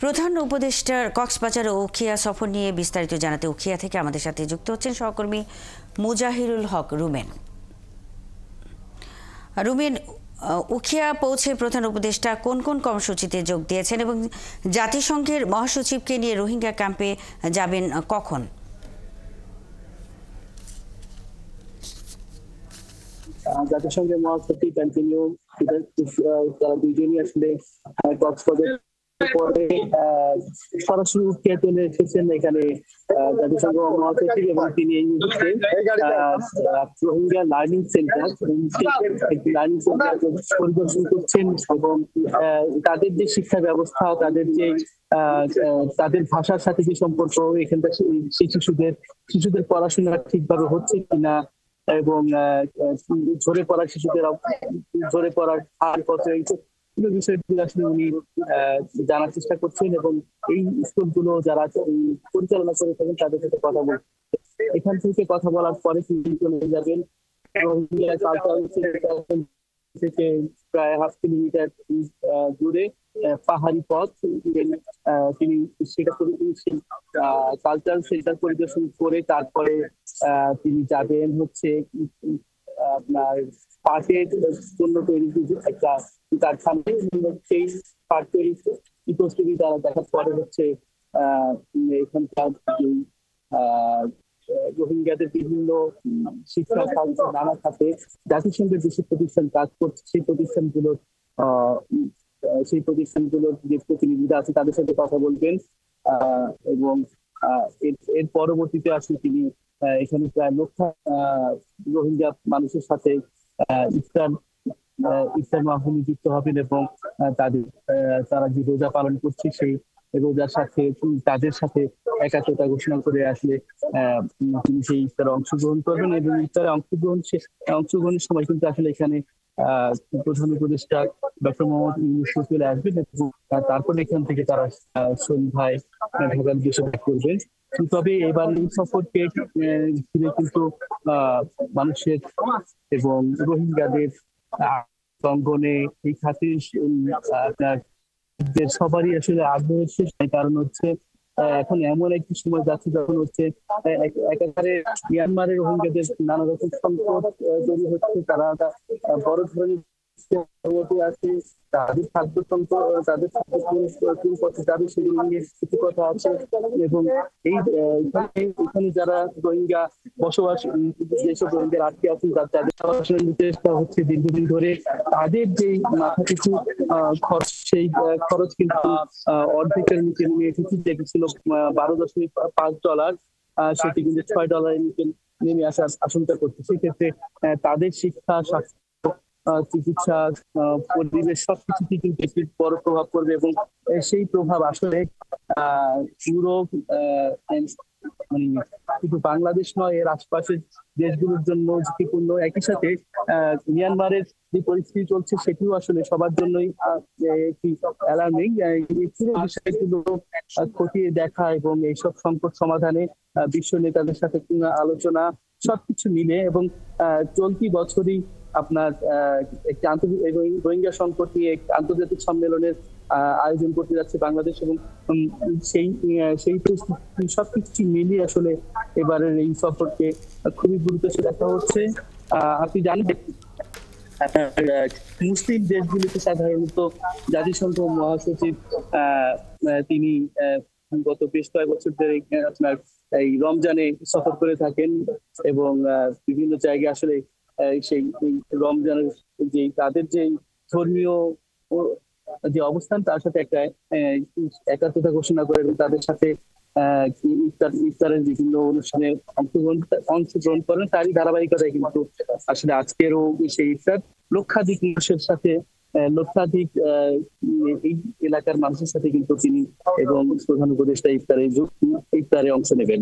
প্রধান উপদেষ্টার কক্সবাজার ও উখিয়া সফর নিয়ে বিস্তারিত জানাতে উখিয়া থেকে আমাদের সাথে যুক্ত হচ্ছেন সহকর্মী মুজাহিরুল হক রুমেন। উখিয়া পৌঁছে প্রধান উপদেষ্টা কোন কোন কর্মসূচিতে যোগ দিয়েছেন এবং জাতিসংঘের মহাসচিবকে নিয়ে রোহিঙ্গা ক্যাম্পে যাবেন কখন? জাতিসংঘের মহাসচিব অ্যান্টোনিও তারা দুইজনই আসলে কক্সবাজার পরে সরাসরি উখিয়া চলে এসেছেন এখানে জাতিসংঘ মহাসচিব, এবং তিনি এই মুহূর্তে Rohingya learning centre learning centre পরিদর্শন করছেন এবং তাদের যে শিক্ষা ব্যবস্থা, তাদের যে তাদের ভাষার সাথে যে সম্পর্ক, এখানকার সেই শিশুদের পড়াশোনা ঠিকভাবে হচ্ছে কিনা এবং ঝরে পড়ার হার কত, এই বিষয়গুলো আসলে উনি জানার চেষ্টা করছেন এবং এই স্কুলগুলো যারা পরিচালনা করে থাকেন তাদের সাথে কথা বলছেন। এখান থেকে কথা বলার পরে তিনি চলে যাবেন থেকে প্রায় 1/2 কিলোমিটার দূরে পাহাড়ি পথ, তিনি সেটা কালচারাল সেন্টার পরিদর্শন করে তারপরে তিনি যাবেন হচ্ছে আপনার পাটের জন্য তৈরি একটা কারখানা, সেই পাট তৈরি ইকোস্টিভি তারা দেখার পরে হচ্ছে এখানকার রোহিঙ্গাদের বিভিন্ন শিক্ষা নানা খাতে জাতিসংঘের যেসব প্রতিষ্ঠান কাজ করছে সেই প্রতিষ্ঠানগুলোর যে প্রতিনিধিরা আছে তাদের সাথে কথা বলবেন এবং এর পরবর্তীতে আসলে তিনি এখানে প্রায় লক্ষ রোহিঙ্গা মানুষের সাথে ইফতার মাহফিলে যুক্ত হবেন এবং তারা যে রোজা পালন করছে সেই রোজার সাথে তাদের সাথে একাত্মতা ঘোষণা করে আসলে তিনি সেই ইফতারে অংশগ্রহণ করবেন এবং ইফতারে অংশগ্রহণের সময় কিন্তু আসলে এখানে প্রধান উপদেষ্টা ডক্টর মোহাম্মদ ইউনূস চলে আসবেন এবং তারপরে এখান থেকে তারা সন্ধ্যায় ঢাকার উদ্দেশ্যে ব্যাক করবেন। তবে এবার এই সফরকে ঘিরে কিন্তু মানুষের এবং রোহিঙ্গাদের অঙ্গনে এই খাতির আপনার সবারই আসলে আগ্রহের শেষ নাই। কারণ হচ্ছে এখন এমন একটি সময় যাচ্ছে যখন হচ্ছে একেবারে মিয়ানমারের রোহিঙ্গাদের নানা রকম সংকট তৈরি হচ্ছে, তারা বড় ধরনের আছে, তাদের খাদ্য সংকট, তাদের পথে যাবে সেগুলো নিয়ে কিছু কথা আছে এবং এখানে যারা রোহিঙ্গা বসবাস, যেসব রোহিঙ্গার আটকে আছেন তাদের চেষ্টা হচ্ছে দীর্ঘদিন ধরে তাদের যে মাথা পিছু খরচ, সেই খরচ কিন্তু অর্ধেকের নিচে নেমে এসেছে, যেটি ছিল $12.5, সেটি কিন্তু $6 নিচে নেমে আসার আশঙ্কা করছে। সেক্ষেত্রে তাদের শিক্ষা, স্বাস্থ্য, চিকিৎসা, পরিবেশ সবকিছুতে কিন্তু একটি বড় প্রভাব পড়বে এবং সেই প্রভাব আসলে পুরো মানে শুধু বাংলাদেশ নয়, এর আশপাশের দেশগুলোর জন্য ঝুঁকিপূর্ণ। একই সাথে মিয়ানমারের যে পরিস্থিতি চলছে সেটিও আসলে সবার জন্যই একটি অ্যালার্মিং। এই পুরো বিষয়গুলো খতিয়ে দেখা এবং এইসব সংকট সমাধানে বিশ্ব নেতাদের সাথে আলোচনা সবকিছু মিলে এবং চলতি বছরই আপনার একটি রোহিঙ্গা সংকট নিয়ে আন্তর্জাতিক সম্মেলনের আয়োজন করতে যাচ্ছে বাংলাদেশ এবং সেই পরিস্থিতি সবকিছু মিলিয়ে আসলে এবারের এই সফরকে খুবই গুরুত্ব দেখা হচ্ছে। আপনি জানেন মুসলিম দেশগুলিতে সাধারণত জাতিসংঘ মহাসচিব তিনি গত বেশ কয়েক বছর ধরে আপনার এই রমজানে সফর করে থাকেন এবং বিভিন্ন জায়গায় আসলে সেই রমজানের যে তাদের যে ধর্মীয় যে অবস্থান তার সাথে একটা একাত্মতা ঘোষণা করে তাদের সাথে ইফতারের বিভিন্ন অনুষ্ঠানে অংশগ্রহণ করেন। তারই ধারাবাহিকতায় কিন্তু আসলে আজকেরও সেই ইফতার লক্ষাধিক মানুষের সাথে এই এলাকার মানুষের সাথে কিন্তু তিনি এবং প্রধান উপদেষ্টা ইফতারে অংশ নেবেন।